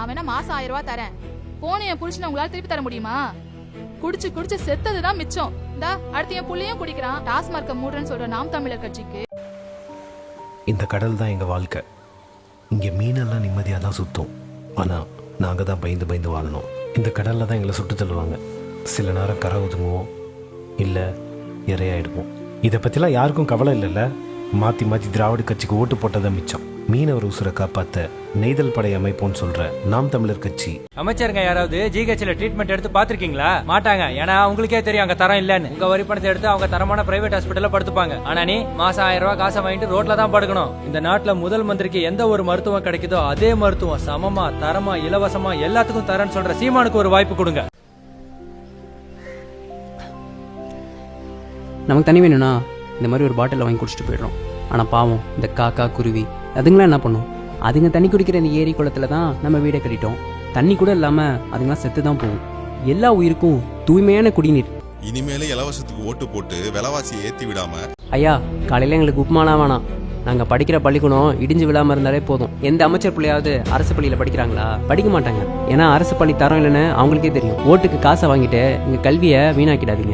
நான் வேணா மாசம் 1000 ரூபாய் தரேன். போன என் புருஷனை உங்களால திருப்பி தர முடியுமா? குடிச்சு குடிச்சு செத்ததுதான் மிச்சம். இந்தா அடுத்து என் புள்ளையும் குடிக்கிறான். டாஸ்மார்க்க மூடுறேன்னு சொல்ற நாம் தமிழர் கட்சிக்கு. இந்த கடல் தான் எங்கள் வாழ்க்கை. இங்கே மீனெல்லாம் நிம்மதியாக தான் சுற்றும். ஆனால் நாங்கள் தான் பயந்து பயந்து வாழணும். இந்த கடலில் தான் எங்களை சுட்டு தள்ளுவாங்க. சில நேரம் கரை ஒதுங்குவோம், இல்லை இறையாயிடுவோம். இதை பற்றிலாம் யாருக்கும் கவலை இல்லைல்ல. மாற்றி மாற்றி திராவிட கட்சிக்கு ஓட்டு போட்டதான் மிச்சம். மீனவர் உசுரை காப்பாற்ற நெய்தல் படை அமைப்போன்னு சொல்ற நாம் தமிழர் கட்சி. அமைச்சருங்க யாராவது ஜிஹெச்ல ட்ரீட்மெண்ட் எடுத்து பாத்திருக்கீங்களா? மாட்டாங்க. ஏன்னா அவங்களுக்கே தெரியும் அங்க தரம் இல்லன்னு. உங்க வரி பணத்தை எடுத்து அவங்க தரமான பிரைவேட் ஹாஸ்பிட்டல்ல படுத்துப்பாங்க. ஆனா நீ மாசம் 1000 ரூபாய் காசை வாங்கிட்டு ரோட்ல தான் படுக்கணும். இந்த நாட்டுல முதல் மந்திரிக்கு எந்த ஒரு மருத்துவம் கிடைக்குதோ அதே மருத்துவம் சமமா தரமா இலவசமா எல்லாத்துக்கும் தரேன்னு சொல்ற சீமானுக்கு ஒரு வாய்ப்பு கொடுங்க. நமக்கு தண்ணி வேணும்னா இந்த மாதிரி ஒரு பாட்டில் வாங்கி குடிச்சிட்டு போயிடுறோம். ஆனால் பாவம் இந்த காக்கா குருவி அதுங்களாம் என்ன பண்ணும்? அதுங்க தண்ணி குடிக்கிற இந்த ஏரி குளத்துல தான் நம்ம வீடை கட்டிட்டோம். தண்ணி கூட இல்லாமல் அதுங்களாம் செத்து தான் போகும். எல்லா உயிருக்கும் தூய்மையான குடிநீர். இனிமேல இலவசத்துக்கு ஓட்டு போட்டு விலைவாசியை ஏற்றி விடாம. ஐயா காலையில் எங்களுக்கு உப்புமாலாம் வேணாம். நாங்கள் படிக்கிற பள்ளிக்கூடம் இடிஞ்சு விழாமல் இருந்தாலே போதும். எந்த அமைச்சர் பிள்ளையாவது அரசு பள்ளியில் படிக்கிறாங்களா? படிக்க மாட்டாங்க. ஏன்னா அரசு பள்ளி தரம் இல்லைன்னு அவங்களுக்கே தெரியும். ஓட்டுக்கு காசை வாங்கிட்டு எங்கள் கல்வியை வீணாக்கிடாதீங்க.